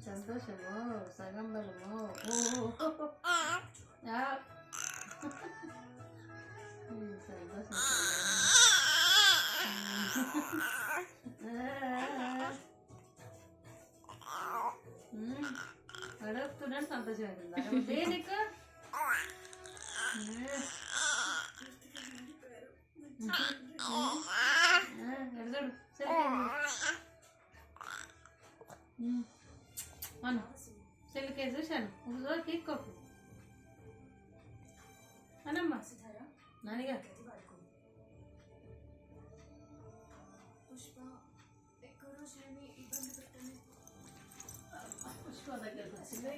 సంతోషము సగం బలము సంతోషం అడుగుతున్నాడు సంతోషం దేనికి ఎడగడు సరే అను సెల్కే చూశాను ఒకసారి తీసుకోకు అనమ్మా నానిగా పుష్ప దగ్గరకు వచ్చింది.